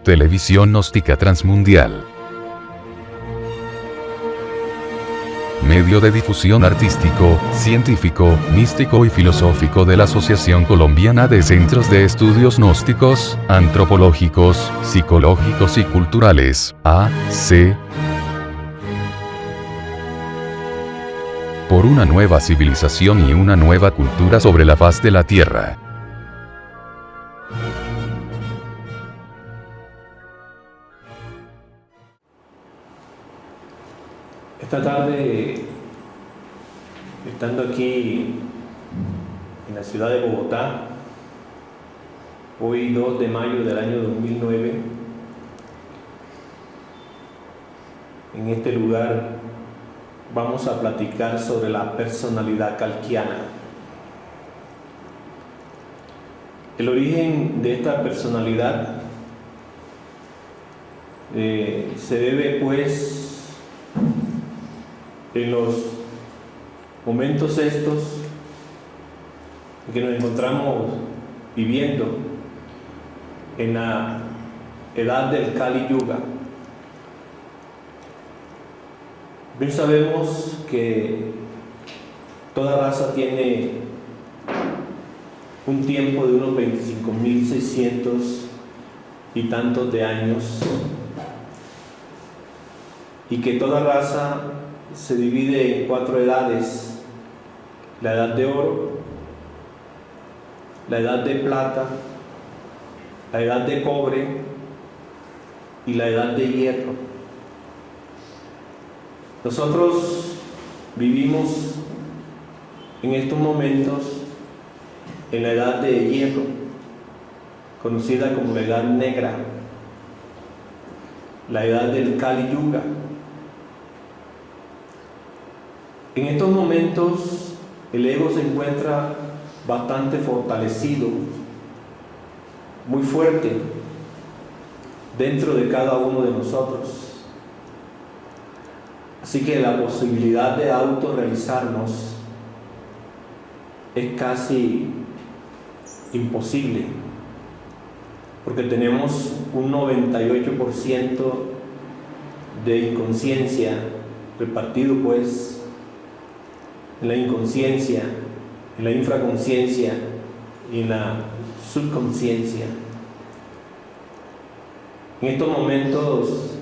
Televisión Gnóstica Transmundial. Medio de difusión artístico, científico, místico y filosófico de la Asociación Colombiana de Centros de Estudios Gnósticos, Antropológicos, Psicológicos y Culturales, AC. Por una nueva civilización y una nueva cultura sobre la faz de la Tierra. Esta tarde, estando aquí en la ciudad de Bogotá, hoy 2 de mayo del año 2009, en este lugar vamos a platicar sobre la personalidad kalkiana. El origen de esta personalidad se debe pues en los momentos estos en que nos encontramos viviendo en la edad del Kali Yuga. Bien sabemos que toda raza tiene un tiempo de unos 25.600 y tantos de años, y que toda raza se divide en 4 edades: la edad de oro, la edad de plata, la edad de cobre y la edad de hierro. Nosotros vivimos en estos momentos en la edad de hierro, conocida como la edad negra, la edad del Kali Yuga. En estos momentos el ego se encuentra bastante fortalecido, muy fuerte dentro de cada uno de nosotros. Así que la posibilidad de autorrealizarnos es casi imposible, porque tenemos un 98% de inconsciencia repartido pues en la inconsciencia, en la infraconsciencia y en la subconsciencia. En estos momentos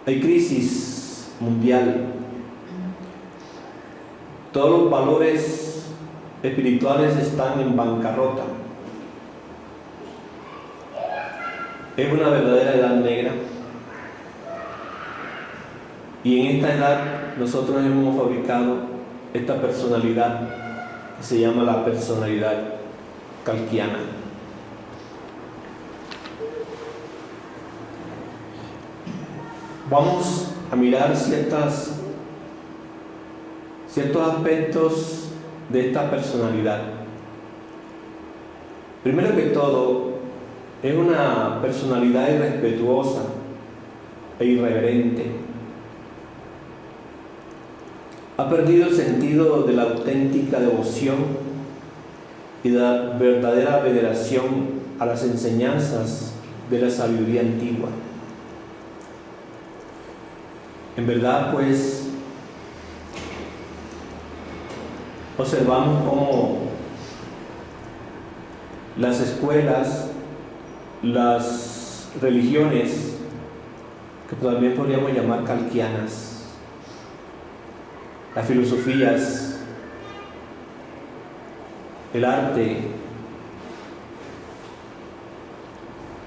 hay crisis mundial. Todos los valores espirituales están en bancarrota. Es una verdadera edad negra. Y en esta edad nosotros hemos fabricado esta personalidad que se llama la personalidad kalkiana. Vamos a mirar ciertos aspectos de esta personalidad. Primero que todo, es una personalidad irrespetuosa e irreverente. Ha perdido el sentido de la auténtica devoción y de la verdadera veneración a las enseñanzas de la sabiduría antigua. En verdad, pues, observamos cómo las escuelas, las religiones, que también podríamos llamar kalkianas, las filosofías, el arte,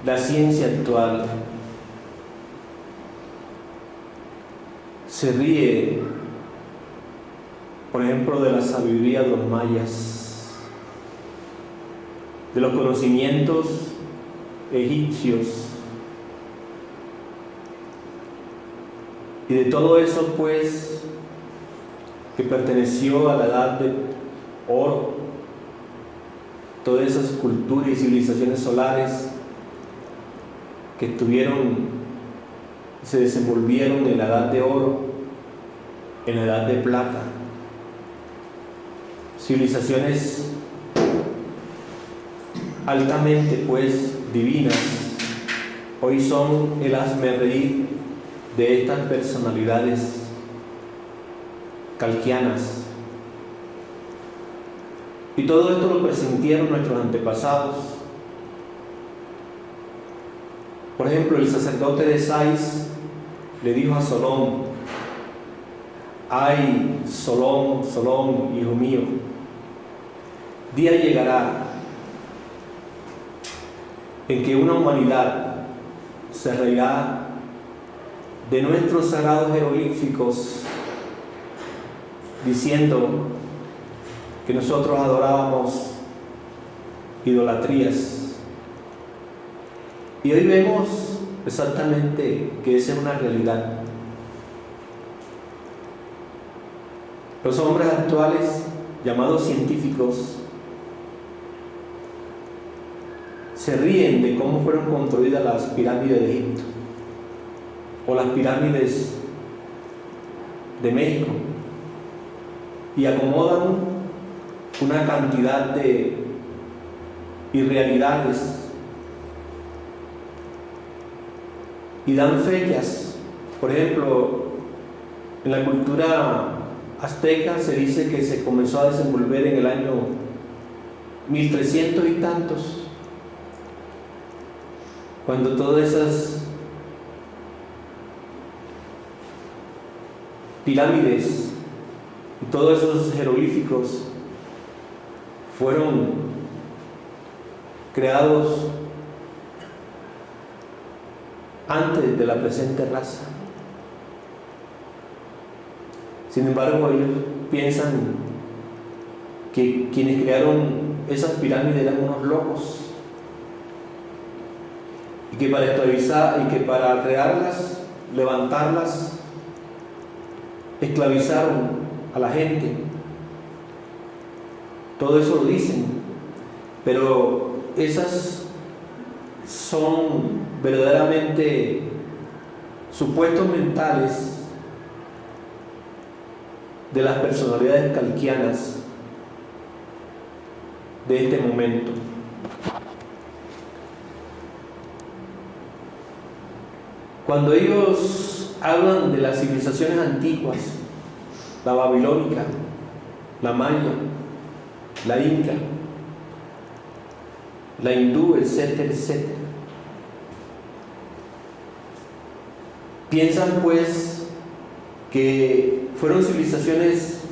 la ciencia actual, se ríe, por ejemplo, de la sabiduría de los mayas, de los conocimientos egipcios, y de todo eso pues que perteneció a la edad de oro, todas esas culturas y civilizaciones solares que se desenvolvieron en la edad de oro, en la edad de plata, civilizaciones altamente pues divinas, hoy son el hazmerreír de estas personalidades calquianas. Y todo esto lo presintieron nuestros antepasados. Por ejemplo, el sacerdote de Sais le dijo a Solón: ay, Solón, Solón, hijo mío, día llegará en que una humanidad se reirá de nuestros sagrados jeroglíficos, diciendo que nosotros adorábamos idolatrías. Y hoy vemos exactamente que esa es una realidad. Los hombres actuales, llamados científicos, se ríen de cómo fueron construidas las pirámides de Egipto o las pirámides de México, y acomodan una cantidad de irrealidades y dan fechas. Por ejemplo, en la cultura azteca se dice que se comenzó a desenvolver en el año 1300 y tantos, cuando todas esas pirámides y todos esos jeroglíficos fueron creados antes de la presente raza. Sin embargo, ellos piensan que quienes crearon esas pirámides eran unos locos, y que para esclavizar, y que para crearlas, levantarlas, esclavizaron a la gente. Todo eso lo dicen, pero esas son verdaderamente supuestos mentales de las personalidades calquianas de este momento. Cuando ellos hablan de las civilizaciones antiguas, la babilónica, la maya, la inca, la hindú, etcétera, etcétera, piensan pues que fueron civilizaciones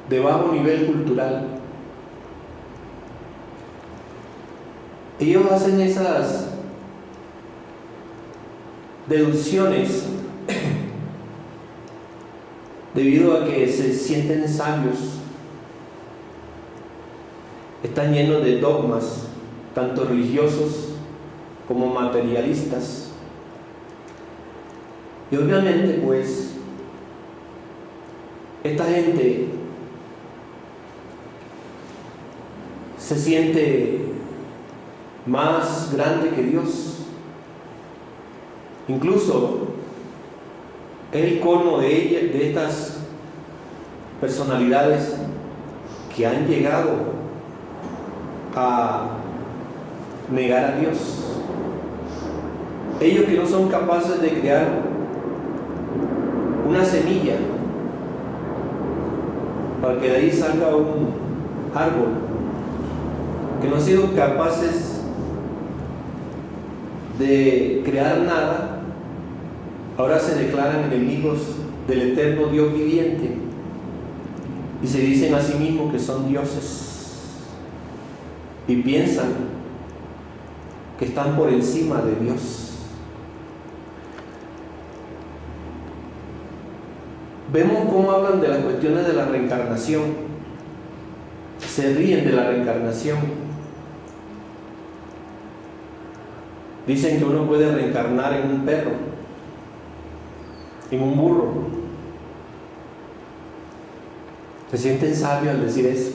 de bajo nivel cultural. Ellos hacen esas deducciones debido a que se sienten sabios. Están llenos de dogmas, tanto religiosos como materialistas. Y obviamente pues esta gente se siente más grande que Dios. Incluso es el colmo de estas personalidades que han llegado a negar a Dios. Ellos que no son capaces de crear una semilla para que de ahí salga un árbol, que no han sido capaces de crear nada, ahora se declaran enemigos del eterno Dios viviente y se dicen a sí mismos que son dioses y piensan que están por encima de Dios. Vemos cómo hablan de las cuestiones de la reencarnación, se ríen de la reencarnación. Dicen que uno puede reencarnar en un perro, en un burro. Se sienten sabios al decir eso,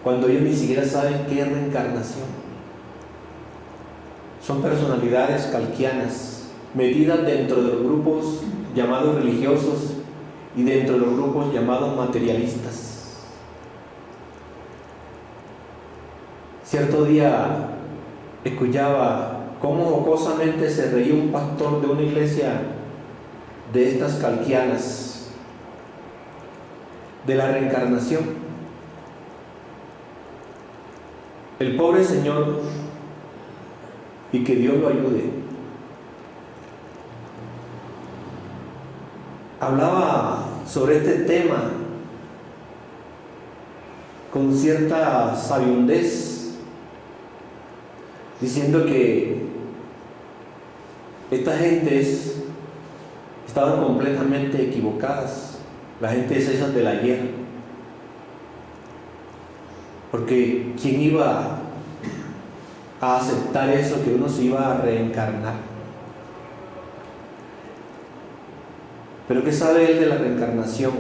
cuando ellos ni siquiera saben qué es reencarnación. Son personalidades calquianas, metidas dentro de los grupos llamados religiosos y dentro de los grupos llamados materialistas. Cierto día escuchaba cómo jocosamente se reía un pastor de una iglesia de estas calquianas, de la reencarnación. El pobre señor, y que Dios lo ayude, hablaba sobre este tema con cierta sabiondez, diciendo que estas gentes estaban completamente equivocadas, la gente es esa del ayer, porque ¿quién iba a aceptar eso, que uno se iba a reencarnar? Pero ¿qué sabe él de la reencarnación?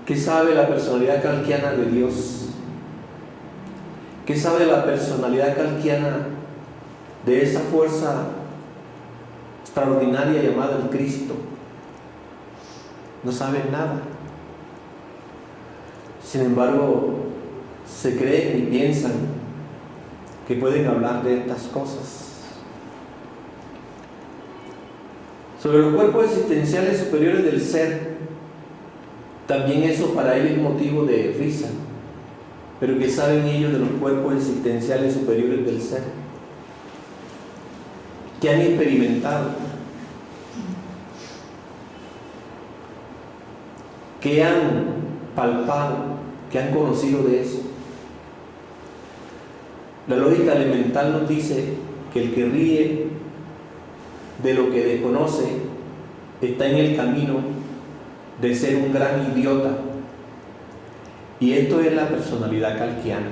¿Qué sabe la personalidad calquiana de Dios? ¿Qué sabe la personalidad calquiana de esa fuerza extraordinaria llamada el Cristo? No saben nada. Sin embargo, se creen y piensan que pueden hablar de estas cosas. Sobre los cuerpos existenciales superiores del ser, también eso para él es motivo de risa. Pero ¿qué saben ellos de los cuerpos existenciales superiores del ser? ¿Qué han experimentado? ¿Qué han palpado? ¿Qué han conocido de eso? La lógica elemental nos dice que el que ríe de lo que desconoce está en el camino de ser un gran idiota. Y esto es la personalidad calquiana.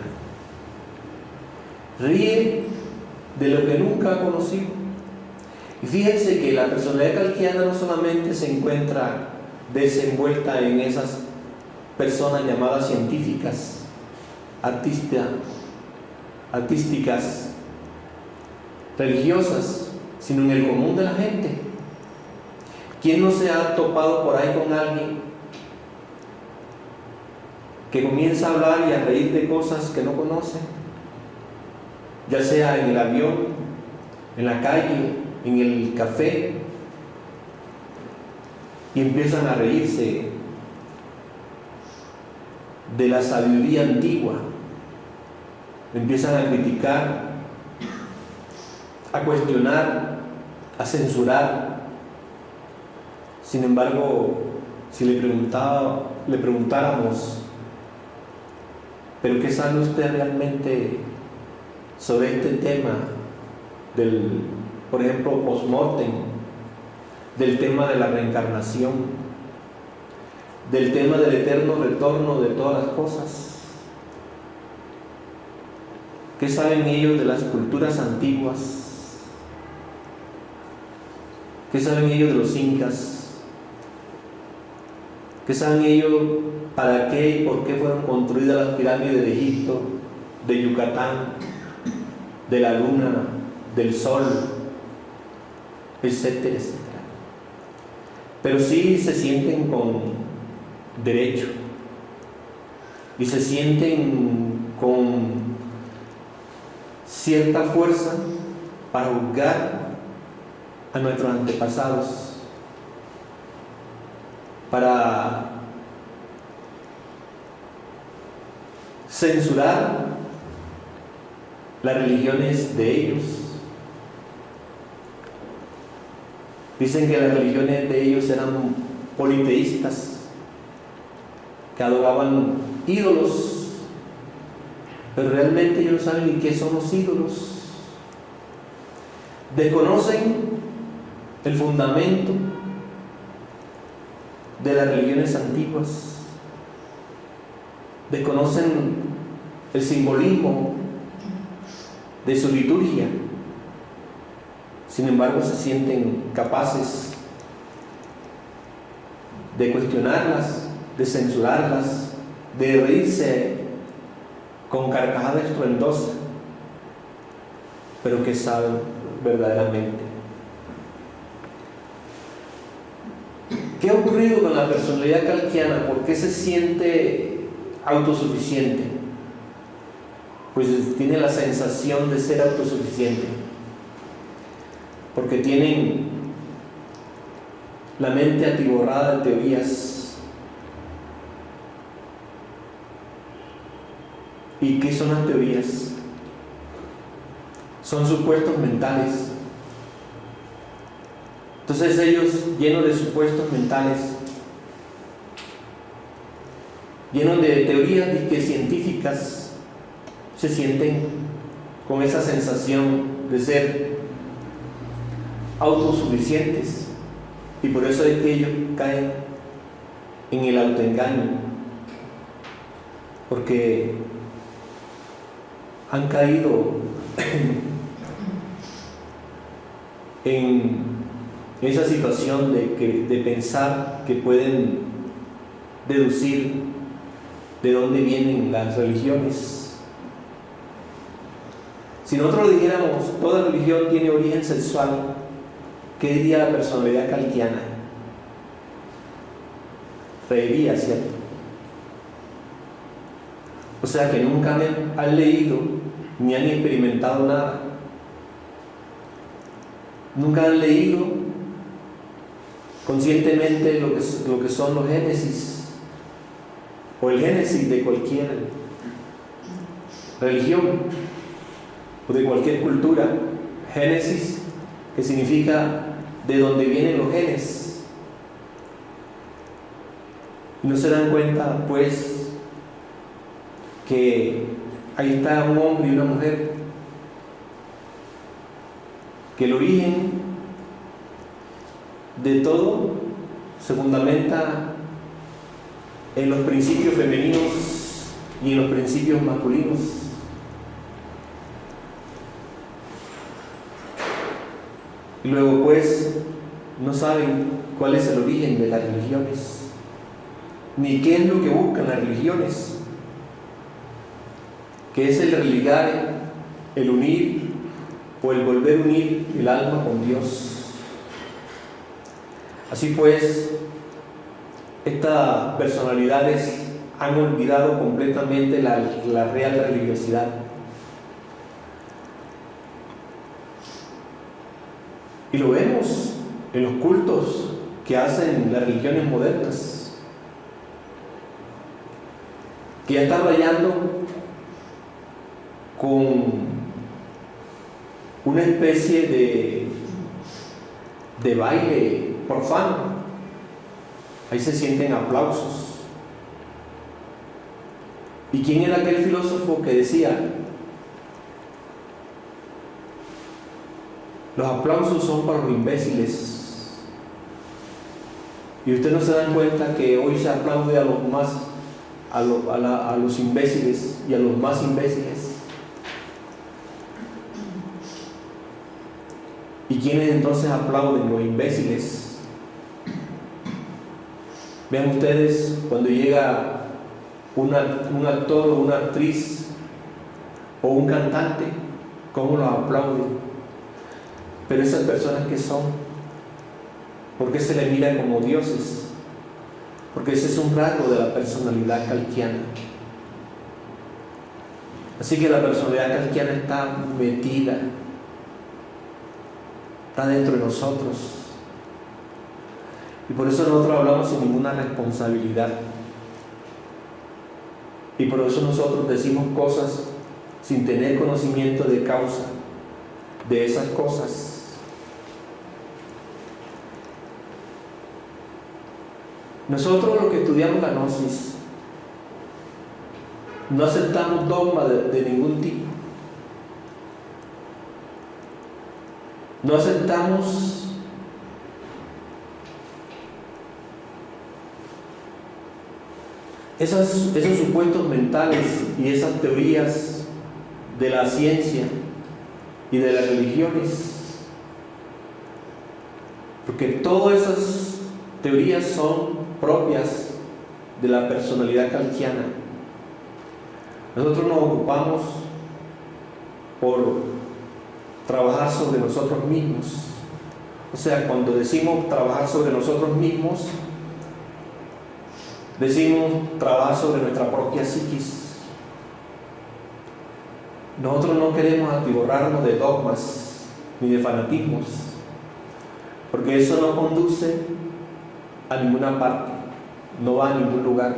Ríe de lo que nunca ha conocido. Y fíjense que la personalidad calquiana no solamente se encuentra desenvuelta en esas personas llamadas científicas, artísticas, religiosas, sino en el común de la gente. ¿Quién no se ha topado por ahí con alguien que comienza a hablar y a reír de cosas que no conoce? Ya sea en el avión, en la calle, en el café, y empiezan a reírse de la sabiduría antigua, empiezan a criticar, a cuestionar, a censurar. Sin embargo, si le preguntáramos, ¿pero qué sabe usted realmente sobre este tema del, por ejemplo, post-mortem, del tema de la reencarnación, del tema del eterno retorno de todas las cosas? ¿Qué saben ellos de las culturas antiguas? ¿Qué saben ellos de los incas? ¿Qué saben ellos para qué y por qué fueron construidas las pirámides de Egipto, de Yucatán, de la luna, del sol, etcétera, etcétera? Pero sí se sienten con derecho y se sienten con cierta fuerza para juzgar a nuestros antepasados, para censurar las religiones de ellos. Dicen que las religiones de ellos eran politeístas, que adoraban ídolos, pero realmente ellos no saben ni qué son los ídolos. Desconocen el fundamento de las religiones antiguas, desconocen el simbolismo de su liturgia. Sin embargo, se sienten capaces de cuestionarlas, de censurarlas, de reírse con carcajada estruendosa, pero que saben verdaderamente. ¿Qué ha ocurrido con la personalidad calquiana? ¿Por qué se siente autosuficiente? pues tiene la sensación de ser autosuficiente, porque tienen la mente atiborrada de teorías. ¿Y qué son las teorías? Son supuestos mentales. Entonces ellos, llenos de supuestos mentales, llenos de teorías científicas, se sienten con esa sensación de ser autosuficientes, y por eso es que ellos caen en el autoengaño, porque han caído en esa situación de pensar que pueden deducir de dónde vienen las religiones. Si nosotros dijéramos toda religión tiene origen sexual, ¿qué diría la personalidad kantiana? Reiría, ¿cierto? O sea que nunca han leído ni han experimentado nada. Nunca han leído conscientemente lo que son los génesis o el génesis de cualquier religión o de cualquier cultura. Génesis, que significa de donde vienen los genes. Y no se dan cuenta, pues, que ahí está un hombre y una mujer, que el origen de todo se fundamenta en los principios femeninos y en los principios masculinos. Y luego, pues, no saben cuál es el origen de las religiones, ni qué es lo que buscan las religiones, que es el religar, el unir o el volver a unir el alma con Dios. Así pues, estas personalidades han olvidado completamente la real religiosidad. Y lo vemos en los cultos que hacen las religiones modernas, que ya están rayando con una especie de baile profano. Ahí se sienten aplausos. ¿Y quién era aquel filósofo que decía: los aplausos son para los imbéciles? Y ustedes no se dan cuenta que hoy se aplaude a los más, a los imbéciles y a los más imbéciles. ¿Y quiénes entonces aplauden? Los imbéciles. Vean ustedes cuando llega un actor o una actriz o un cantante, cómo los aplauden. Pero esas personas, ¿qué son? ¿Por qué se les mira como dioses? Porque ese es un rasgo de la personalidad kantiana. Así que la personalidad kantiana está metida, está dentro de nosotros, y por eso nosotros hablamos sin ninguna responsabilidad, y por eso nosotros decimos cosas sin tener conocimiento de causa de esas cosas. Nosotros, los que estudiamos la gnosis, no aceptamos dogma de ningún tipo. No aceptamos esos supuestos mentales y esas teorías de la ciencia y de las religiones, porque todas esas teorías son propias de la personalidad kantiana. Nosotros nos ocupamos por trabajar sobre nosotros mismos. O sea, cuando decimos trabajar sobre nosotros mismos, decimos trabajar sobre nuestra propia psiquis. Nosotros no queremos atiborrarnos de dogmas ni de fanatismos, porque eso no conduce a ninguna parte, no va a ningún lugar.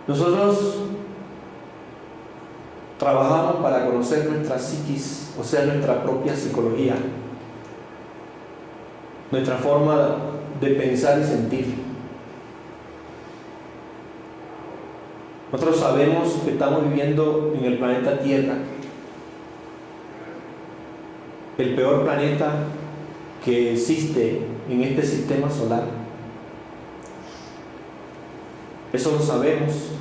Nosotros trabajamos para conocer nuestra psiquis, o sea, nuestra propia psicología, nuestra forma de pensar y sentir. Nosotros sabemos que estamos viviendo en el planeta Tierra, el peor planeta que existe en este sistema solar. Eso lo sabemos.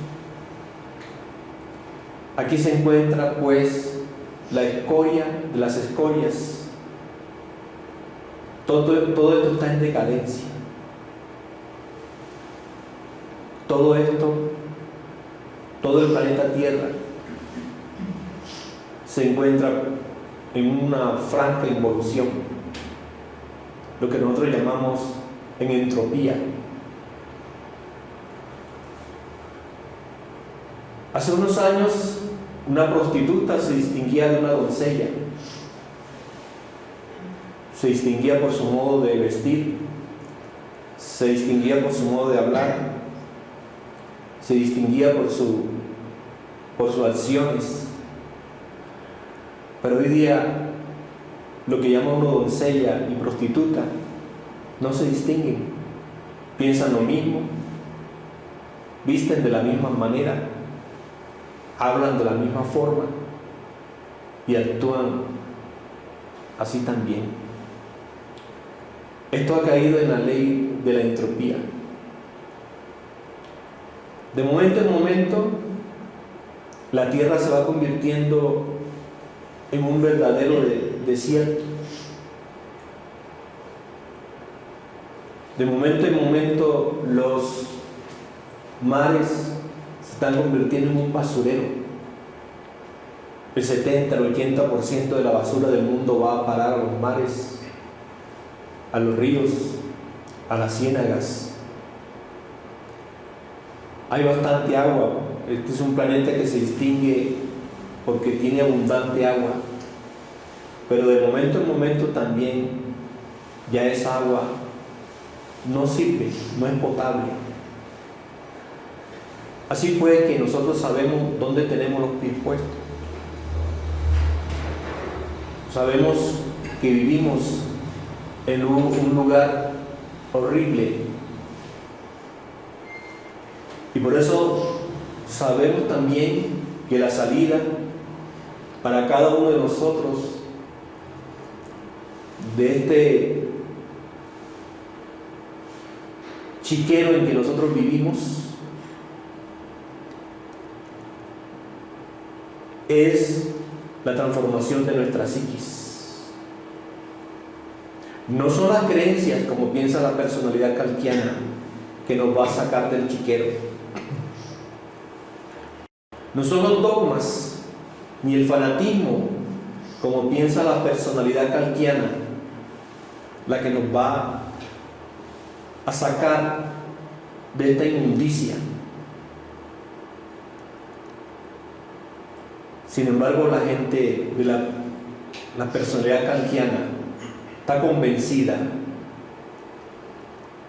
Aquí se encuentra pues la escoria de las escorias. Todo esto está en decadencia. Todo el planeta Tierra se encuentra en una franca involución, lo que nosotros llamamos en entropía. Hace unos años una prostituta se distinguía de una doncella. Se distinguía por su modo de vestir, se distinguía por su modo de hablar, se distinguía por sus acciones. Pero hoy día lo que llama uno doncella y prostituta no se distinguen, piensan lo mismo, visten de la misma manera, hablan de la misma forma y actúan así también. Esto ha caído en la ley de la entropía. De momento en momento, la tierra se va convirtiendo en un verdadero desierto. De momento en momento, los mares se están convirtiendo en un basurero. El 70, el 80% de la basura del mundo va a parar a los mares, a los ríos, a las ciénagas. Hay bastante agua. Este es un planeta que se distingue porque tiene abundante agua, pero de momento en momento también ya esa agua no sirve, no es potable. Así pues que nosotros sabemos dónde tenemos los pies puestos. Sabemos que vivimos en un lugar horrible. Y por eso sabemos también que la salida para cada uno de nosotros de este chiquero en que nosotros vivimos es la transformación de nuestra psiquis. No son las creencias, como piensa la personalidad kantiana, que nos va a sacar del chiquero. No son los dogmas ni el fanatismo, como piensa la personalidad kantiana, la que nos va a sacar de esta inmundicia. Sin embargo, la gente de la personalidad kantiana está convencida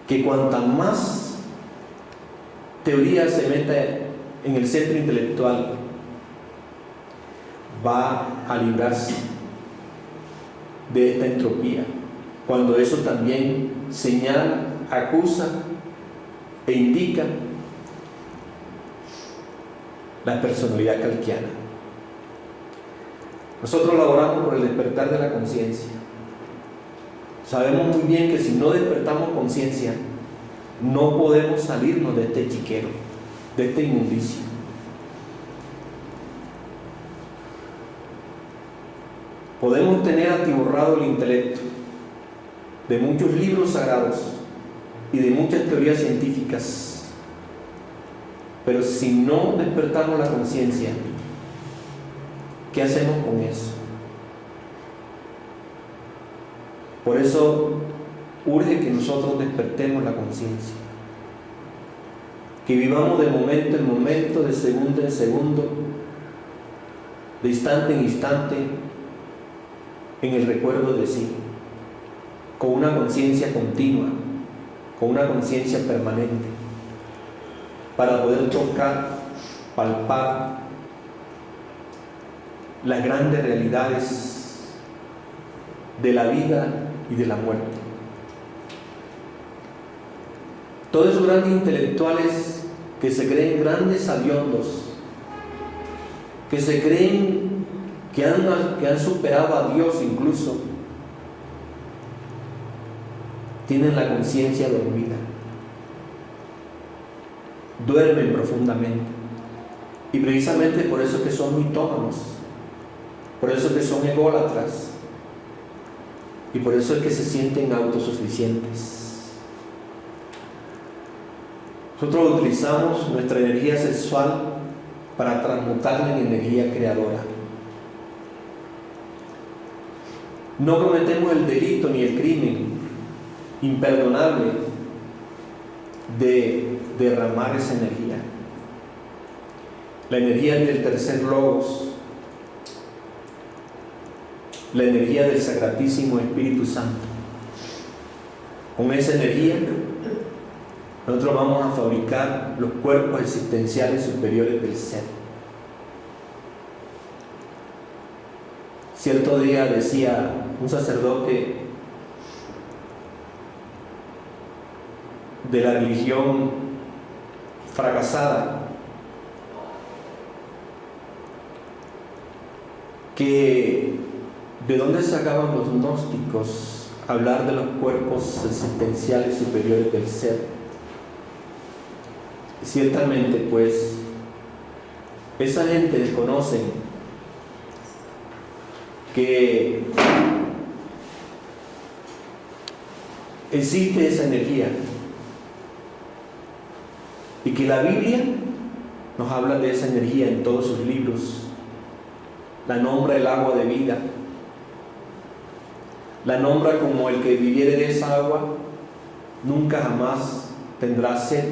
que cuanta más teoría se meta en el centro intelectual, va a librarse de esta entropía, cuando eso también señala, acusa e indica la personalidad kantiana. Nosotros laboramos por el despertar de la conciencia. Sabemos muy bien que si no despertamos conciencia, no podemos salirnos de este chiquero, de esta inmundicia. Podemos tener atiborrado el intelecto de muchos libros sagrados y de muchas teorías científicas, pero si no despertamos la conciencia, ¿qué hacemos con eso? Por eso urge que nosotros despertemos la conciencia, que vivamos de momento en momento, de segundo en segundo, de instante en instante en el recuerdo de sí, con una conciencia continua, con una conciencia permanente, para poder tocar, palpar las grandes realidades de la vida y de la muerte. Todos esos grandes intelectuales que se creen grandes sabiondos, que se creen que han superado a Dios incluso, tienen la conciencia dormida, duermen profundamente, y precisamente por eso que son mitómanos, por eso que son ególatras, y por eso es que se sienten autosuficientes. Nosotros utilizamos nuestra energía sexual para transmutarla en energía creadora. No cometemos el delito ni el crimen imperdonable de derramar esa energía. La energía del tercer logos, la energía del Sacratísimo Espíritu Santo. Con esa energía nosotros vamos a fabricar los cuerpos existenciales superiores del ser. Cierto día decía un sacerdote de la religión fracasada que de dónde sacaban los gnósticos hablar de los cuerpos existenciales superiores del ser. Ciertamente, pues, esa gente desconoce que existe esa energía y que la Biblia nos habla de esa energía en todos sus libros. La nombra el agua de vida, la nombra como el que viviere de esa agua nunca jamás tendrá sed.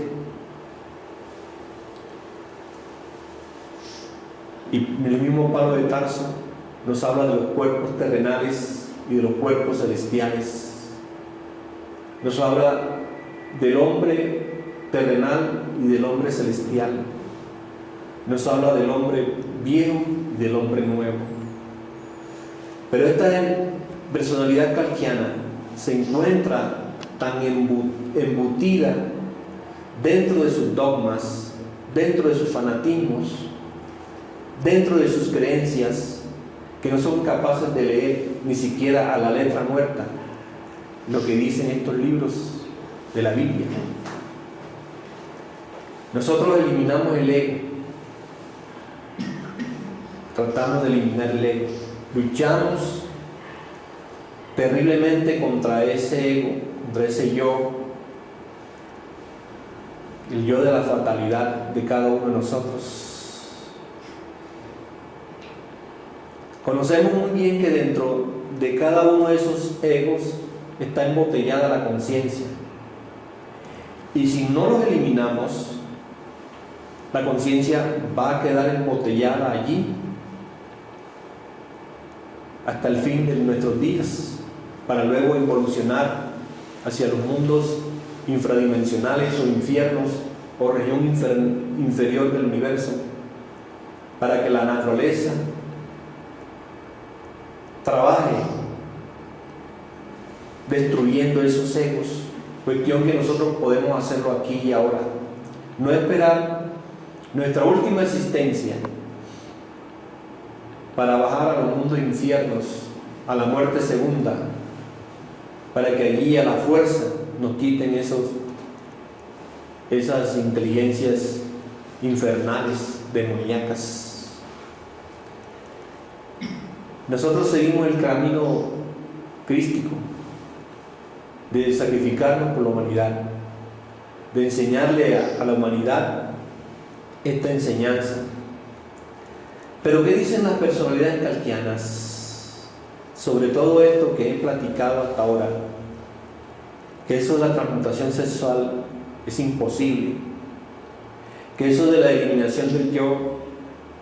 Y el mismo Pablo de Tarso nos habla de los cuerpos terrenales y de los cuerpos celestiales. Nos habla del hombre terrenal y del hombre celestial. Nos habla del hombre viejo y del hombre nuevo. Pero esta personalidad kalkiana se encuentra tan embutida dentro de sus dogmas, dentro de sus fanatismos, dentro de sus creencias, que no son capaces de leer ni siquiera a la letra muerta lo que dicen estos libros de la Biblia. Nosotros eliminamos el ego, tratamos de eliminar el ego, luchamos terriblemente contra ese ego, contra ese yo, el yo de la fatalidad de cada uno de nosotros. Conocemos muy bien que dentro de cada uno de esos egos está embotellada la conciencia. Y si no los eliminamos, la conciencia va a quedar embotellada allí hasta el fin de nuestros días, para luego evolucionar hacia los mundos infradimensionales o infiernos o región inferior del universo, para que la naturaleza trabaje destruyendo esos egos, cuestión que nosotros podemos hacerlo aquí y ahora. No esperar nuestra última existencia para bajar a los mundos infiernos, a la muerte segunda, para que allí a la fuerza nos quiten esas inteligencias infernales, demoníacas. Nosotros seguimos el camino crístico de sacrificarnos por la humanidad, de enseñarle a la humanidad esta enseñanza. Pero ¿qué dicen las personalidades kalkianas sobre todo esto que he platicado hasta ahora? Que eso de la transmutación sexual es imposible, que eso de la eliminación del yo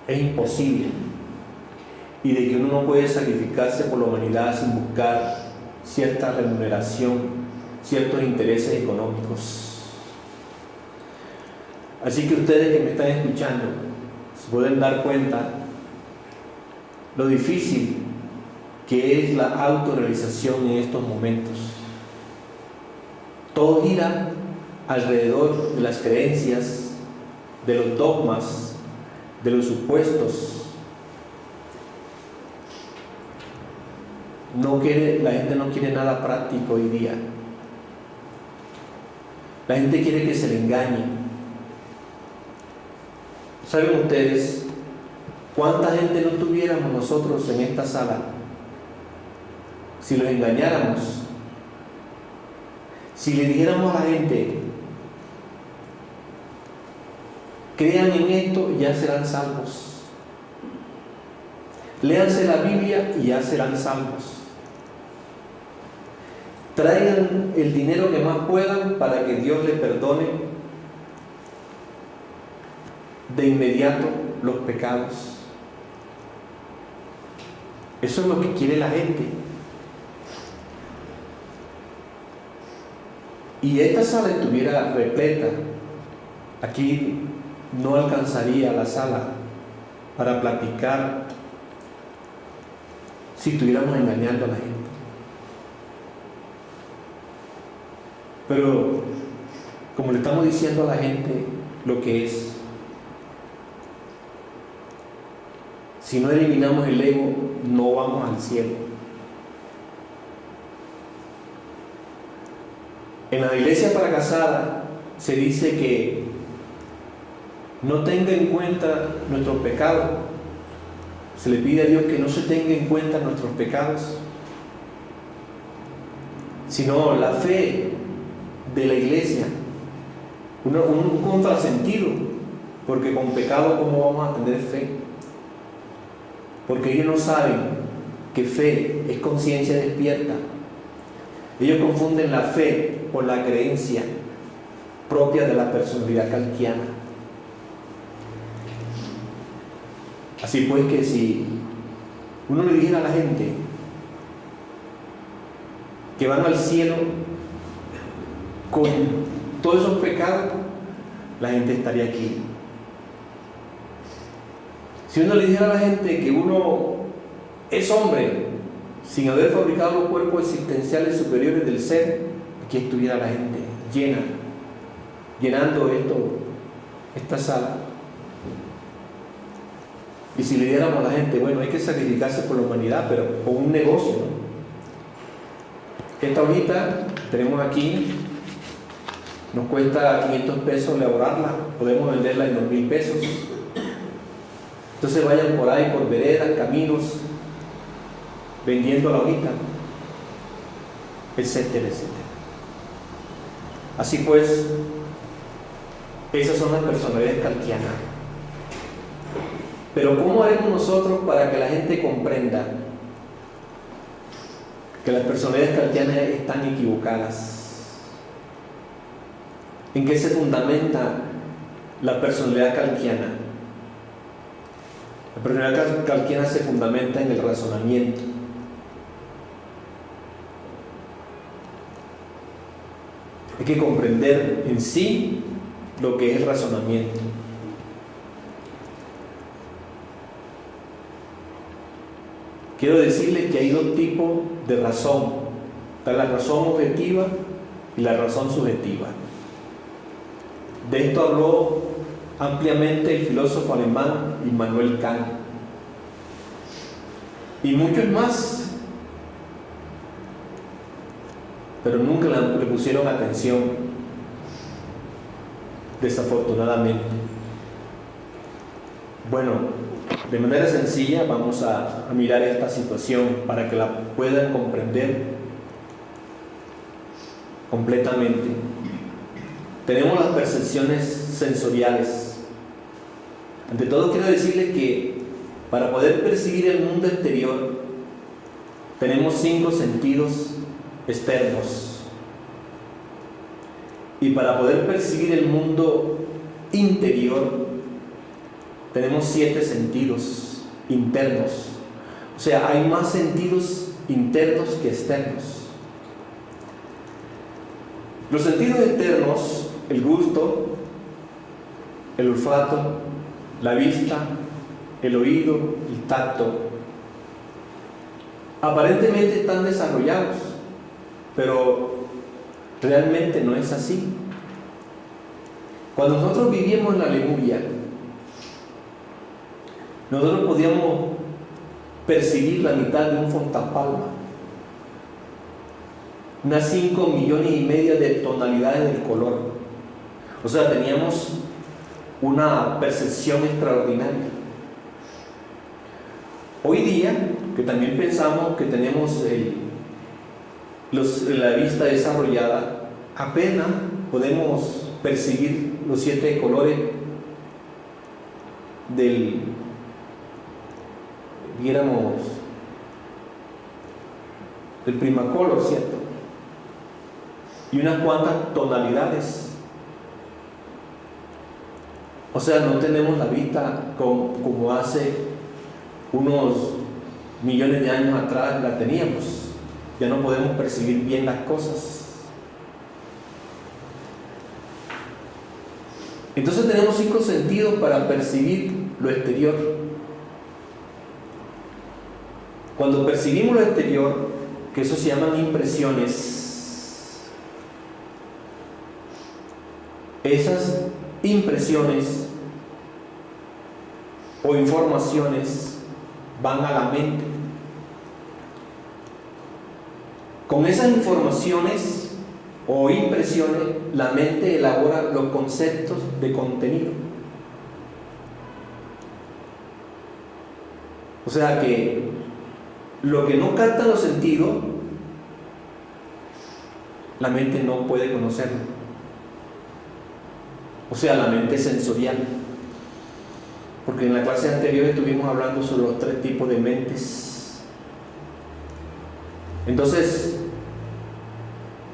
es imposible, y de que uno no puede sacrificarse por la humanidad sin buscar cierta remuneración, ciertos intereses económicos. Así que ustedes que me están escuchando se pueden dar cuenta lo difícil que es la autorrealización en estos momentos. Todo gira alrededor de las creencias, de los dogmas, de los supuestos. La gente no quiere nada práctico hoy día. La gente quiere que se le engañe. ¿Saben ustedes cuánta gente no tuviéramos nosotros en esta sala si los engañáramos? Si le dijéramos a la gente, crean en esto y ya serán salvos. Léanse la Biblia y ya serán salvos. Traigan el dinero que más puedan para que Dios les perdone de inmediato los pecados. Eso es lo que quiere la gente. Y esta sala estuviera repleta, aquí no alcanzaría la sala para platicar si estuviéramos engañando a la gente. Pero como le estamos diciendo a la gente lo que es, si no eliminamos el ego, no vamos al cielo. En la iglesia fracasada se dice que no tenga en cuenta nuestros pecados. Se le pide a Dios que no se tenga en cuenta nuestros pecados, sino la fe de la iglesia. Un contrasentido, porque con pecado, ¿cómo vamos a tener fe? Porque ellos no saben que fe es conciencia despierta. Ellos confunden la fe con la creencia propia de la personalidad kantiana. Así pues que si uno le dijera a la gente que van al cielo con todos esos pecados, la gente estaría aquí. Si uno le dijera a la gente que uno es hombre sin haber fabricado los cuerpos existenciales superiores del ser, aquí estuviera la gente llenando esta sala. Y si le diéramos a la gente, bueno, hay que sacrificarse por la humanidad, pero con un negocio, ¿no? Esta hojita tenemos aquí, nos cuesta 500 pesos elaborarla, podemos venderla en 2,000 pesos. Entonces vayan por ahí, por veredas, caminos, vendiendo la hojita, etcétera, etcétera. Así pues, esas son las personalidades kantianas. Pero ¿cómo haremos nosotros para que la gente comprenda que las personalidades kantianas están equivocadas? ¿En qué se fundamenta la personalidad kantiana? La personalidad kantiana se fundamenta en el razonamiento. Hay que comprender en sí lo que es el razonamiento. Quiero decirles que hay dos tipos de razón. Está la razón objetiva y la razón subjetiva. De esto habló ampliamente el filósofo alemán Immanuel Kant. Y muchos más, pero nunca le pusieron atención, desafortunadamente. Bueno, de manera sencilla vamos a mirar esta situación para que la puedan comprender completamente. Tenemos las percepciones sensoriales. Ante todo quiero decirles que para poder percibir el mundo exterior tenemos 5 sentidos externos, y para poder percibir el mundo interior tenemos 7 sentidos internos. O sea, hay más sentidos internos que externos. Los sentidos externos, el gusto, el olfato, la vista, el oído, el tacto, aparentemente están desarrollados, pero realmente no es así. Cuando nosotros vivíamos en la Lemuria, nosotros podíamos percibir la mitad de un fontapalma, unas 5,5 millones de tonalidades del color. O sea, teníamos una percepción extraordinaria. Hoy día, que también pensamos que tenemos la vista desarrollada, apenas podemos percibir los 7 colores del Primacolor, ¿cierto? Y unas cuantas tonalidades. O sea, no tenemos la vista como hace unos millones de años atrás la teníamos. Ya no podemos percibir bien las cosas. Entonces tenemos 5 sentidos para percibir lo exterior. Cuando percibimos lo exterior, que eso se llaman impresiones, esas impresiones o informaciones van a la mente. Con esas informaciones o impresiones, la mente elabora los conceptos de contenido. O sea que lo que no capta los sentidos, la mente no puede conocerlo. O sea, la mente sensorial. Porque en la clase anterior estuvimos hablando sobre los 3 tipos de mentes. Entonces,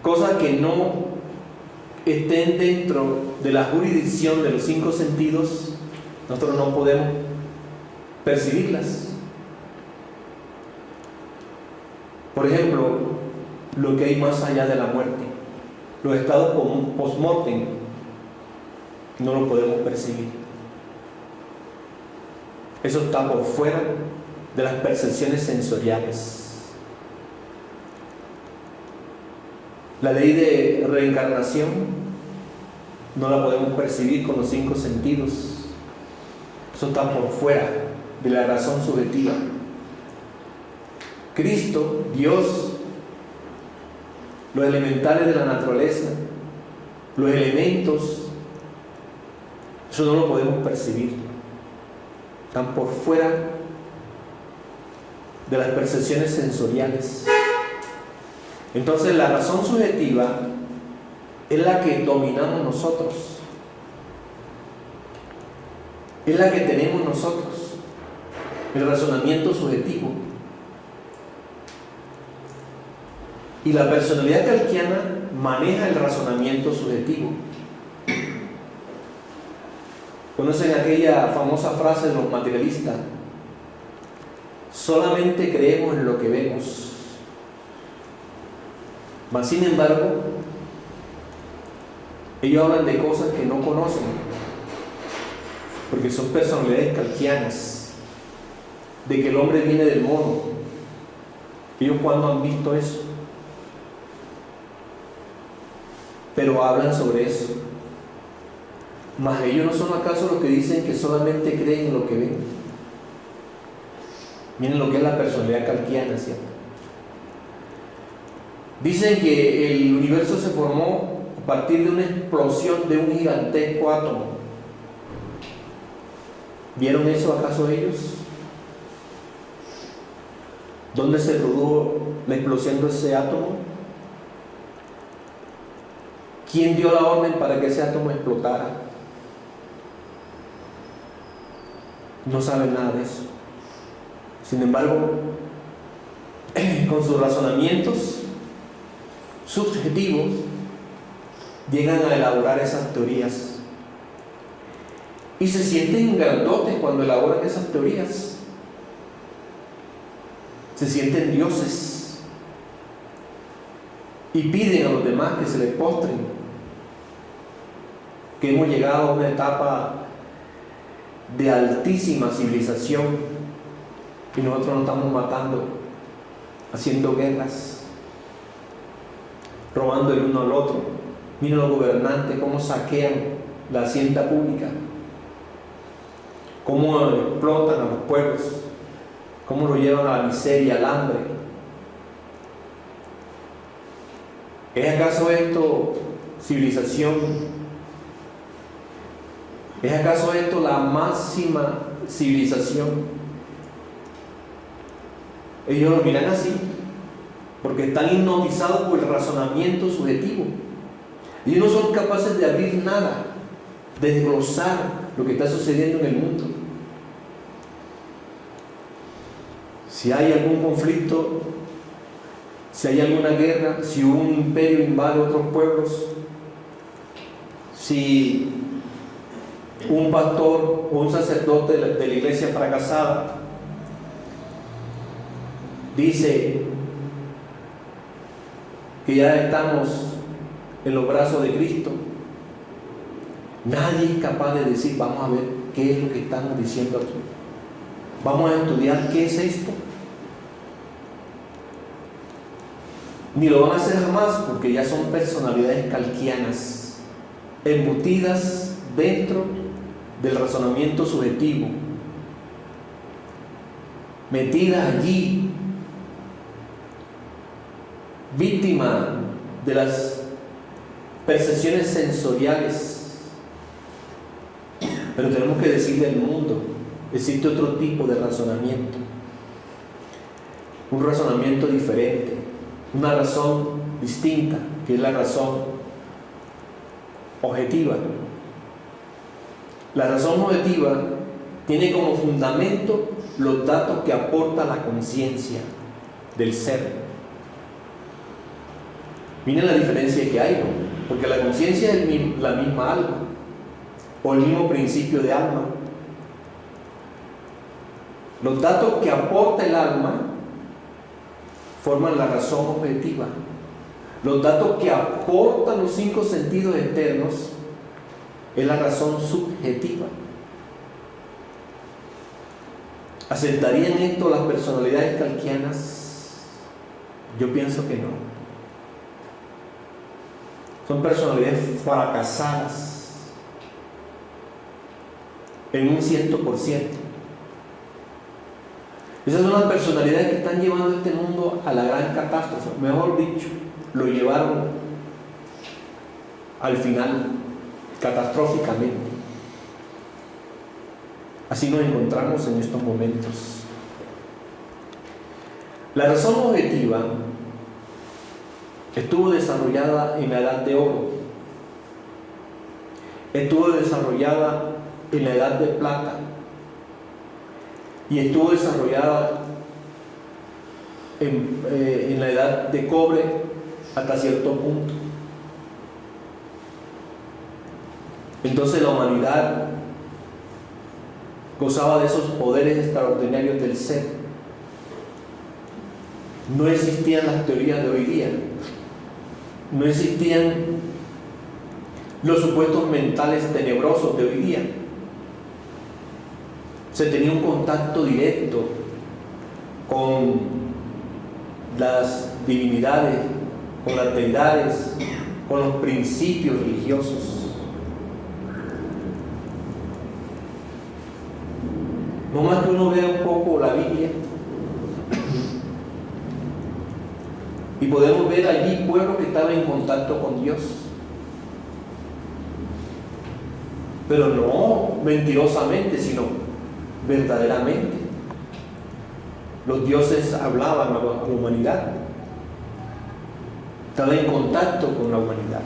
cosas que no estén dentro de la jurisdicción de los 5 sentidos, nosotros no podemos percibirlas. Por ejemplo, lo que hay más allá de la muerte, los estados post-mortem, no lo podemos percibir. Eso está por fuera de las percepciones sensoriales. La ley de reencarnación no la podemos percibir con los 5 sentidos. Eso está por fuera de la razón subjetiva. Cristo, Dios, los elementales de la naturaleza, los elementos, eso no lo podemos percibir. Están por fuera de las percepciones sensoriales. Entonces la razón subjetiva es la que dominamos nosotros, es la que tenemos nosotros, el razonamiento subjetivo. Y la personalidad kalkiana maneja el razonamiento subjetivo. ¿Conocen aquella famosa frase de los materialistas? Solamente creemos en lo que vemos. Mas sin embargo, ellos hablan de cosas que no conocen, porque son personalidades kalkianas, de que el hombre viene del mono. ¿Ellos cuándo han visto eso? Pero hablan sobre eso. Mas ellos no son acaso los que dicen que solamente creen en lo que ven. Miren lo que es la personalidad kalkiana, ¿cierto? Dicen que el universo se formó a partir de una explosión de un gigantesco átomo. ¿Vieron eso acaso ellos? ¿Dónde se produjo la explosión de ese átomo? ¿Quién dio la orden para que ese átomo explotara? No saben nada de eso. Sin embargo, con sus razonamientos subjetivos, llegan a elaborar esas teorías. Y se sienten grandotes cuando elaboran esas teorías. se sienten dioses y piden a los demás que se les postren, que hemos llegado a una etapa de altísima civilización y nosotros nos estamos matando, haciendo guerras, robando el uno al otro. Miren los gobernantes cómo saquean la hacienda pública, cómo explotan a los pueblos, cómo lo llevan a la miseria, al hambre. ¿Es acaso esto civilización? ¿Es acaso esto la máxima civilización? Ellos lo miran así, porque están hipnotizados por el razonamiento subjetivo. Ellos no son capaces de abrir nada, de desglosar lo que está sucediendo en el mundo. Si hay algún conflicto, si hay alguna guerra, si un imperio invade otros pueblos, si un pastor o un sacerdote de la iglesia fracasada dice que ya estamos en los brazos de Cristo, nadie es capaz de decir, vamos a ver qué es lo que estamos diciendo aquí, vamos a estudiar qué es esto. Ni lo van a hacer jamás, porque ya son personalidades calquianas, embutidas dentro del razonamiento subjetivo, metidas allí, víctima de las percepciones sensoriales. Pero tenemos que decirle al mundo, existe otro tipo de razonamiento, un razonamiento diferente, una razón distinta, que es la razón objetiva. La razón objetiva tiene como fundamento los datos que aporta la conciencia del ser. Miren la diferencia que hay, ¿no? Porque la conciencia es la misma alma, o el mismo principio de alma. Los datos que aporta el alma forman la razón objetiva. Los datos que aportan los 5 sentidos externos es la razón subjetiva. ¿Aceptarían esto las personalidades calquianas? Yo pienso que no. Son personalidades fracasadas en un 100%. Esas son las personalidades que están llevando este mundo a la gran catástrofe. Mejor dicho, lo llevaron al final, catastróficamente. Así nos encontramos en estos momentos. La razón objetiva estuvo desarrollada en la Edad de Oro, estuvo desarrollada en la Edad de Plata y estuvo desarrollada en la Edad de Cobre hasta cierto punto. Entonces la humanidad gozaba de esos poderes extraordinarios del ser. No existían las teorías de hoy día, no existían los supuestos mentales tenebrosos de hoy día. Se tenía un contacto directo con las divinidades, con las deidades, con los principios religiosos. No más que uno vea un poco la Biblia y podemos ver allí pueblos que estaban en contacto con Dios, pero no mentirosamente, sino verdaderamente. Los dioses hablaban a la humanidad, estaban en contacto con la humanidad.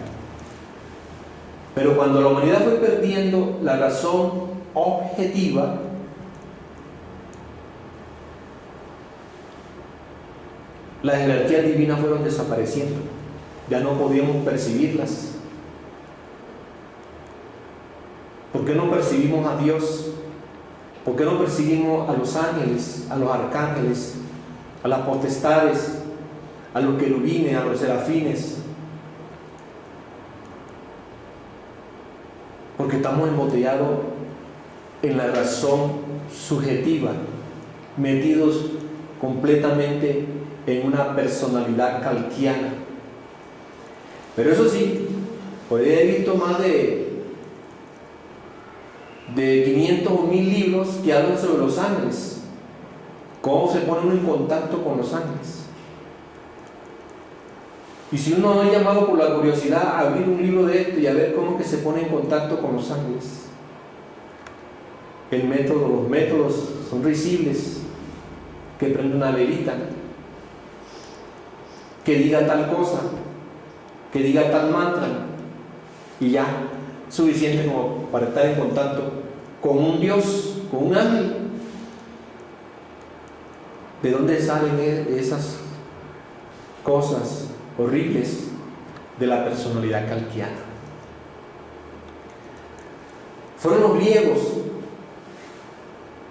Pero cuando la humanidad fue perdiendo la razón objetiva, las jerarquías divinas fueron desapareciendo, ya no podíamos percibirlas. ¿Por qué no percibimos a Dios? ¿Por qué no percibimos a los ángeles, a los arcángeles, a las potestades, a los querubines, a los serafines, porque estamos embotellados en la razón subjetiva, metidos completamente en una personalidad kalkiana. Pero eso sí, por ahí he visto más de 500 o 1000 libros que hablan sobre los ángeles, cómo se pone uno en contacto con los ángeles. Y si uno no es llamado por la curiosidad a abrir un libro de esto y a ver cómo que se pone en contacto con los ángeles, los métodos son risibles, que prende una velita, que diga tal cosa, que diga tal mantra, y ya, suficiente como para estar en contacto con un Dios, con un ángel. ¿De dónde salen esas cosas horribles? De la personalidad kalkiana. Fueron los griegos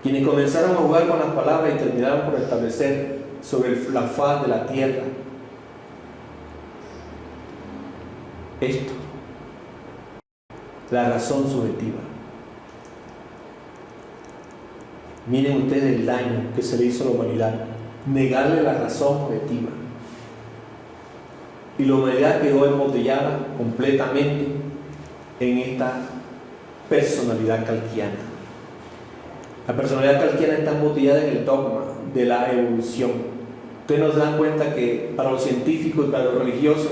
quienes comenzaron a jugar con las palabras y terminaron por establecer sobre la faz de la tierra esto, la razón subjetiva. Miren ustedes el daño que se le hizo a la humanidad, negarle la razón objetiva. Y la humanidad quedó embotellada completamente en esta personalidad kalkiana. La personalidad kalkiana está embotellada en el dogma de la evolución. Ustedes nos dan cuenta que para los científicos y para los religiosos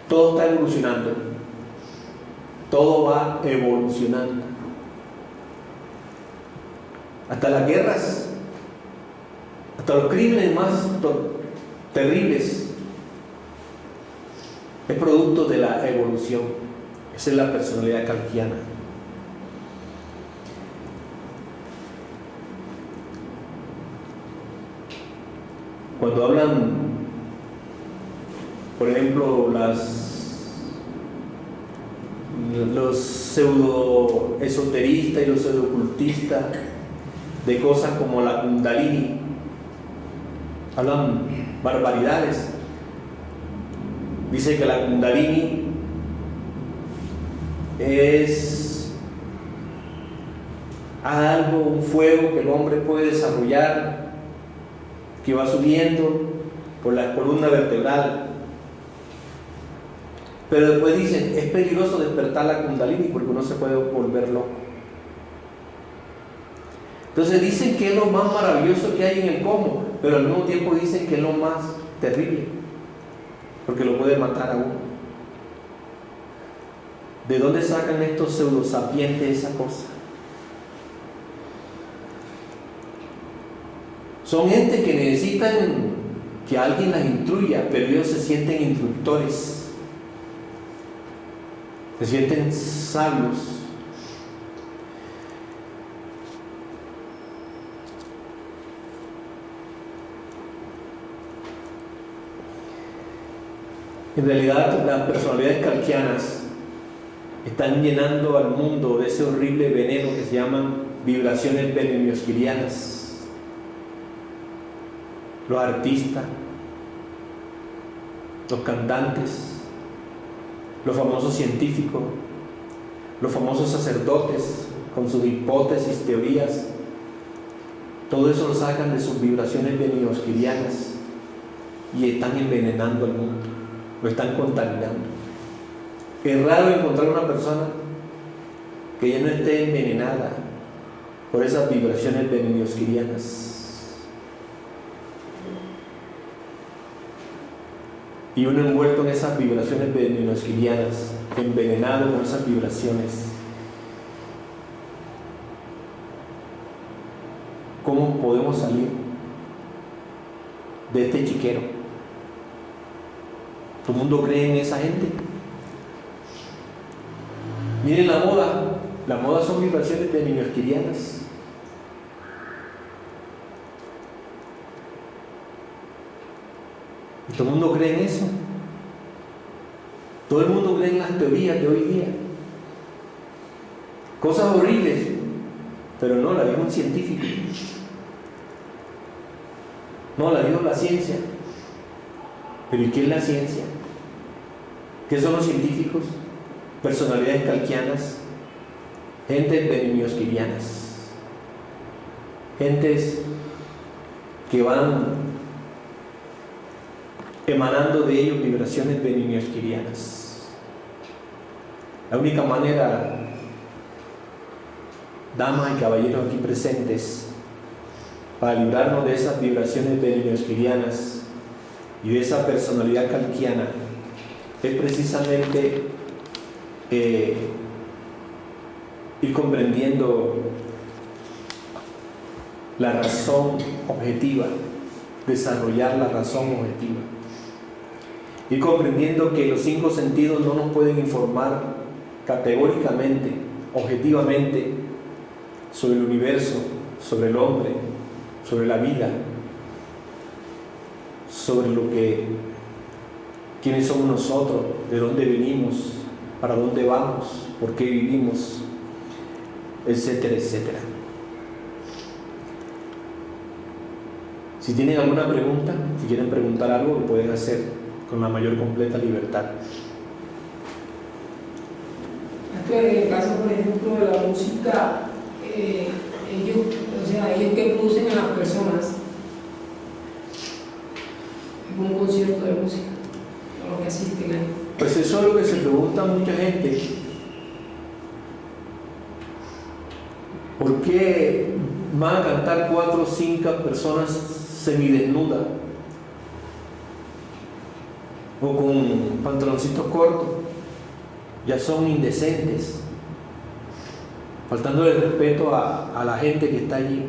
todo está evolucionando. Todo va evolucionando. Hasta las guerras, hasta los crímenes más terribles, es producto de la evolución. Esa es la personalidad kalkiana. Cuando hablan, por ejemplo, los pseudo esoteristas y los pseudo ocultistas de cosas como la Kundalini, hablan barbaridades. Dice que la Kundalini es algo, un fuego que el hombre puede desarrollar, que va subiendo por la columna vertebral. Pero después dicen, es peligroso despertar la Kundalini porque uno se puede volver loco. Entonces dicen que es lo más maravilloso que hay en el cosmos, pero al mismo tiempo dicen que es lo más terrible, porque lo puede matar a uno. ¿De dónde sacan estos pseudosapientes esa cosa? Son gente que necesitan que alguien las instruya, pero ellos se sienten instructores, se sienten sabios. En realidad, las personalidades kalkianas están llenando al mundo de ese horrible veneno que se llaman vibraciones venenoskirianas. Los artistas, los cantantes, los famosos científicos, los famosos sacerdotes con sus hipótesis, teorías, todo eso lo sacan de sus vibraciones venenoskirianas y están envenenando al mundo, lo están contaminando. Es raro encontrar una persona que ya no esté envenenada por esas vibraciones venenoskirianas. Y uno envuelto en esas vibraciones venenoskirianas, envenenado con esas vibraciones. ¿Cómo podemos salir de este chiquero? ¿Todo el mundo cree en esa gente? Miren la moda son vibraciones venenoskirianas. ¿Y todo el mundo cree en eso? Todo el mundo cree en las teorías de hoy día. Cosas horribles, pero no, la dijo un científico. No, la dio la ciencia. ¿Pero y qué es la ciencia? ¿Qué son los científicos? Personalidades kalkianas, gentes benimiosquirianas, gentes que van emanando de ellos vibraciones benimiosquirianas. La única manera, damas y caballeros aquí presentes, para librarnos de esas vibraciones benimiosquirianas y de esa personalidad kalkiana, es precisamente ir comprendiendo la razón objetiva, desarrollar la razón objetiva, ir comprendiendo que los 5 sentidos no nos pueden informar categóricamente, objetivamente, sobre el universo, sobre el hombre, sobre la vida, sobre quiénes somos nosotros, de dónde venimos, para dónde vamos, por qué vivimos, etcétera, etcétera. Si tienen alguna pregunta, si quieren preguntar algo, lo pueden hacer con la mayor completa libertad. En el caso, por ejemplo, de la música, ellos que producen a las personas un concierto de música, a los que asisten ahí. Pues eso es lo que se pregunta mucha gente. ¿Por qué van a cantar 4 o 5 personas semidesnudas o con pantaloncitos cortos? Ya son indecentes, faltando el respeto a la gente que está allí.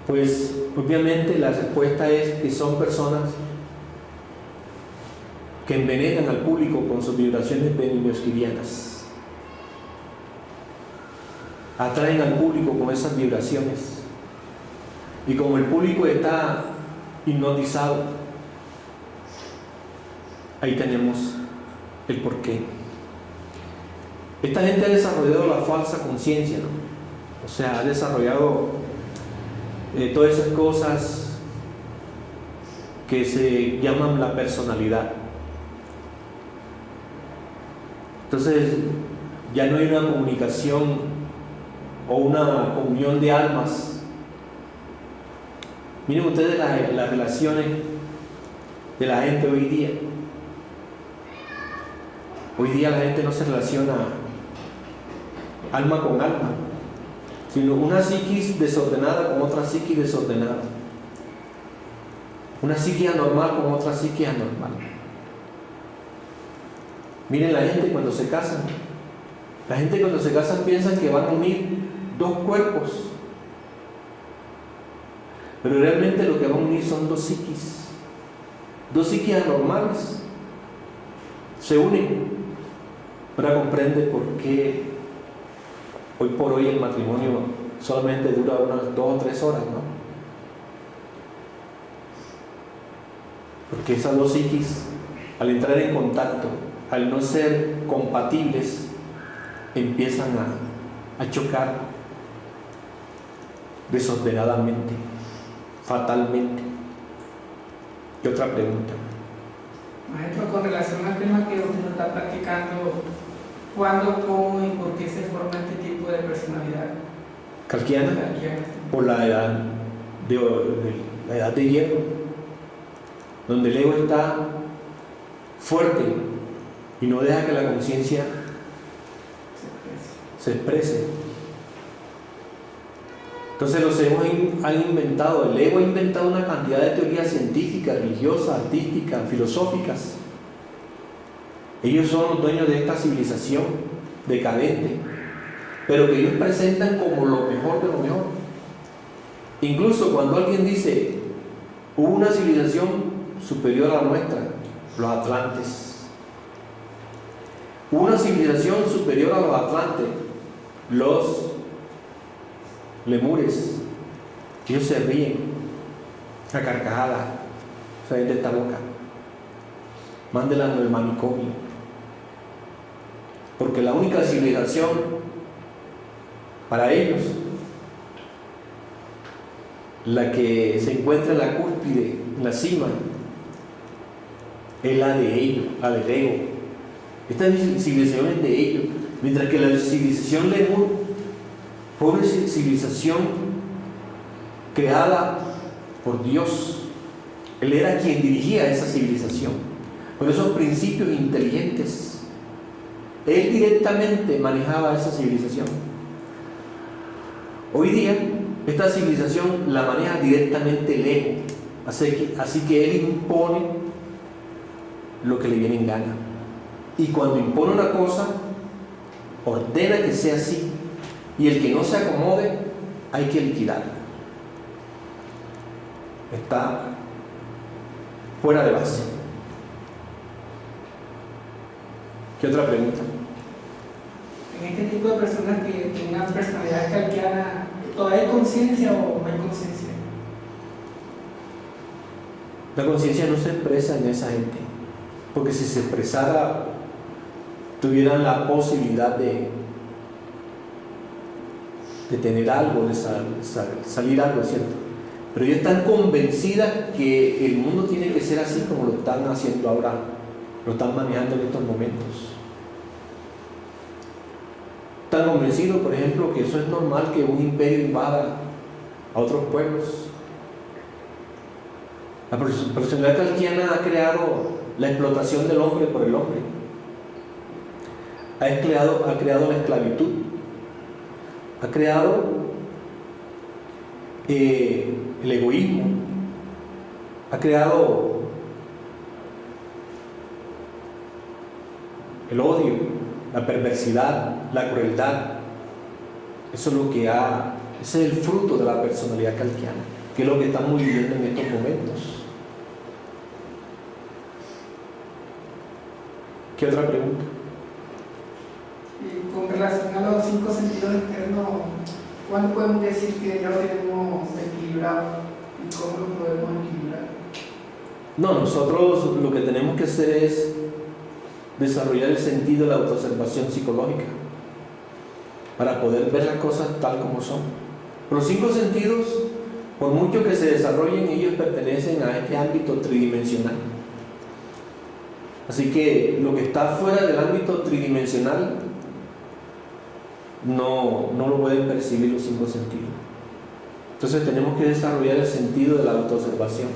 Pues obviamente la respuesta es que son personas que envenenan al público con sus vibraciones benimiosquirianas, atraen al público con esas vibraciones, y como el público está hipnotizado, ahí tenemos el porqué. Esta gente ha desarrollado la falsa conciencia, ¿no? O sea, ha desarrollado todas esas cosas que se llaman la personalidad. Entonces ya no hay una comunicación o una comunión de almas. Miren ustedes las relaciones de la gente hoy día. Hoy día la gente no se relaciona alma con alma, sino una psiquis desordenada con otra psiquis desordenada, una psiquis anormal con otra psiquis anormal. Miren la gente cuando se casan. La gente cuando se casan piensan que van a unir 2 cuerpos, pero realmente lo que van a unir son 2 psiquis anormales. Se unen para comprender por qué hoy por hoy el matrimonio solamente dura unas 2 o 3 horas, ¿no? Porque esas 2 psiquis, al entrar en contacto, al no ser compatibles, empiezan a chocar desordenadamente, fatalmente. ¿Qué otra pregunta? Maestro, con relación al tema que usted nos está practicando, ¿cuándo, cómo y por qué se forma este tipo de personalidad Kalkiana? Por la edad la edad de hierro, donde el ego está fuerte y no deja que la conciencia se exprese. Entonces los egos han inventado, el ego ha inventado una cantidad de teorías científicas, religiosas, artísticas, filosóficas. Ellos son los dueños de esta civilización decadente, pero que ellos presentan como lo mejor de lo mejor. Incluso cuando alguien dice, hubo una civilización superior a la nuestra, los atlantes. Hubo una civilización superior a los atlantes, los lemures. Ellos se ríen a carcajadas, salen de esta boca. Mándenla al manicomio, porque la única civilización para ellos la que se encuentra en la cúspide, en la cima, es la de ellos, la del ego. Esta civilización es de ellos, mientras que la civilización Lemur fue una civilización creada por Dios. Él era quien dirigía esa civilización, con esos principios inteligentes. Él directamente manejaba esa civilización. Hoy día, esta civilización la maneja directamente el ego, así que él impone lo que le viene en gana. Y cuando impone una cosa, ordena que sea así, y el que no se acomode, hay que liquidarlo. Está fuera de base. ¿Qué otra pregunta? En este tipo de personas que tengan personalidad calquiana, ¿todavía hay conciencia o no hay conciencia? La conciencia no se expresa en esa gente, porque si se expresara, tuvieran la posibilidad de tener algo, de salir algo, ¿cierto? Pero ellos están convencidas que el mundo tiene que ser así como lo están haciendo ahora, lo están manejando en estos momentos. Están convencidos, por ejemplo, que eso es normal, que un imperio invada a otros pueblos. La personalidad calquiana ha creado la explotación del hombre por el hombre. Ha creado la esclavitud. Ha creado el egoísmo. Ha creado el odio, la perversidad, la crueldad. Eso es lo que ese es el fruto de la personalidad calquiana, que es lo que estamos viviendo en estos momentos. ¿Qué otra pregunta? Y con relación a los 5 sentidos externos, ¿cuándo podemos decir que ya lo tenemos equilibrado y cómo lo podemos equilibrar? No, nosotros lo que tenemos que hacer es desarrollar el sentido de la autoobservación psicológica para poder ver las cosas tal como son. Los 5 sentidos, por mucho que se desarrollen, ellos pertenecen a este ámbito tridimensional. Así que lo que está fuera del ámbito tridimensional no lo pueden percibir los 5 sentidos. Entonces tenemos que desarrollar el sentido de la autoobservación.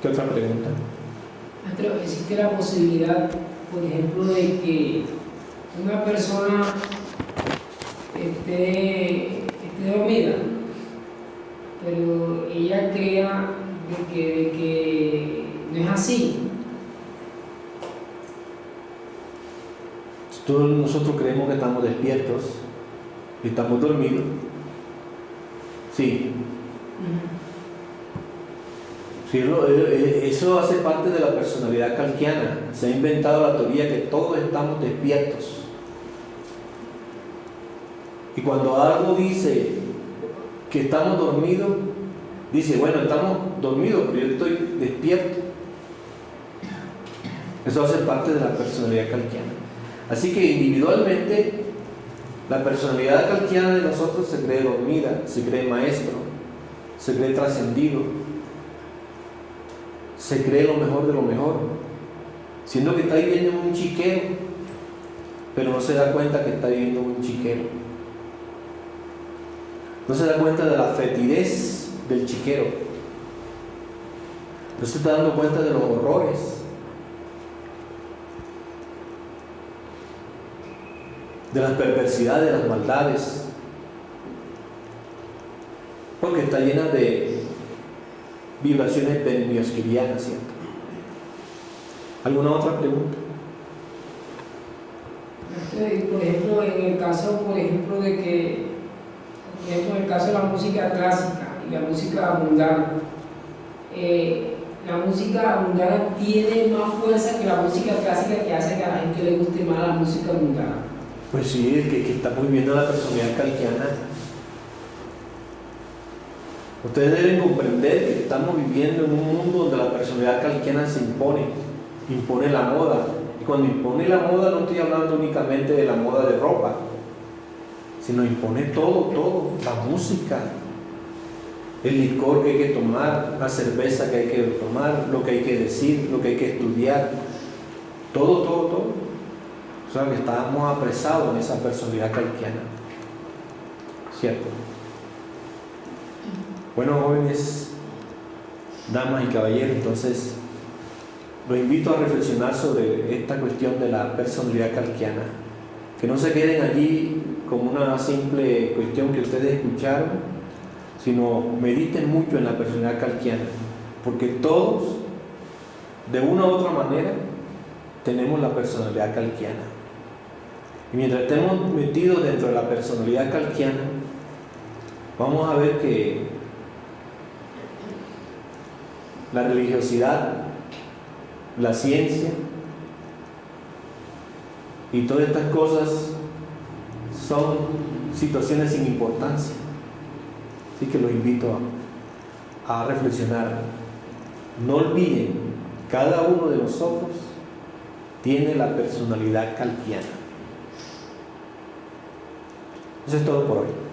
¿Qué otra pregunta? Maestro, ¿existe la posibilidad, por ejemplo, de que una persona esté dormida, pero ella crea de que no es así? Todos nosotros creemos que estamos despiertos y estamos dormidos. Sí. Sí, eso hace parte de la personalidad calquiana. Se ha inventado la teoría que todos estamos despiertos. Y cuando algo dice que estamos dormidos, dice, bueno, estamos dormidos, pero yo estoy despierto. Eso hace parte de la personalidad calquiana. Así que individualmente, la personalidad calquiana de nosotros se cree dormida, se cree maestro, se cree trascendido, se cree lo mejor de lo mejor, siendo que está viviendo en un chiquero, pero no se da cuenta que está viviendo en un chiquero. No se da cuenta de la fetidez del chiquero. No se está dando cuenta de los horrores, de las perversidades, de las maldades, porque está llena de vibraciones benmiosquirianas, ¿cierto? ¿Alguna otra pregunta? Por ejemplo, en el caso, por ejemplo, en el caso de la música clásica y la música mundana, la música mundana tiene más fuerza que la música clásica, que hace que a la gente le guste más la música mundana. Pues sí, es que estamos viviendo la personalidad calquiana. Ustedes deben comprender que estamos viviendo en un mundo donde la personalidad calquiana se impone la moda. Y cuando impone la moda no estoy hablando únicamente de la moda de ropa, se nos impone todo, la música, el licor que hay que tomar, la cerveza que hay que tomar, lo que hay que decir, lo que hay que estudiar, todo. O sea, que estábamos apresados en esa personalidad calquiana, ¿cierto? Bueno, jóvenes, damas y caballeros, entonces los invito a reflexionar sobre esta cuestión de la personalidad calquiana, que no se queden allí como una simple cuestión que ustedes escucharon, sino mediten mucho en la personalidad calquiana, porque todos, de una u otra manera, tenemos la personalidad calquiana. Y mientras estemos metidos dentro de la personalidad calquiana, vamos a ver que la religiosidad, la ciencia y todas estas cosas son situaciones sin importancia. Así que los invito a reflexionar. No olviden, cada uno de nosotros tiene la personalidad calquiana. Eso es todo por hoy.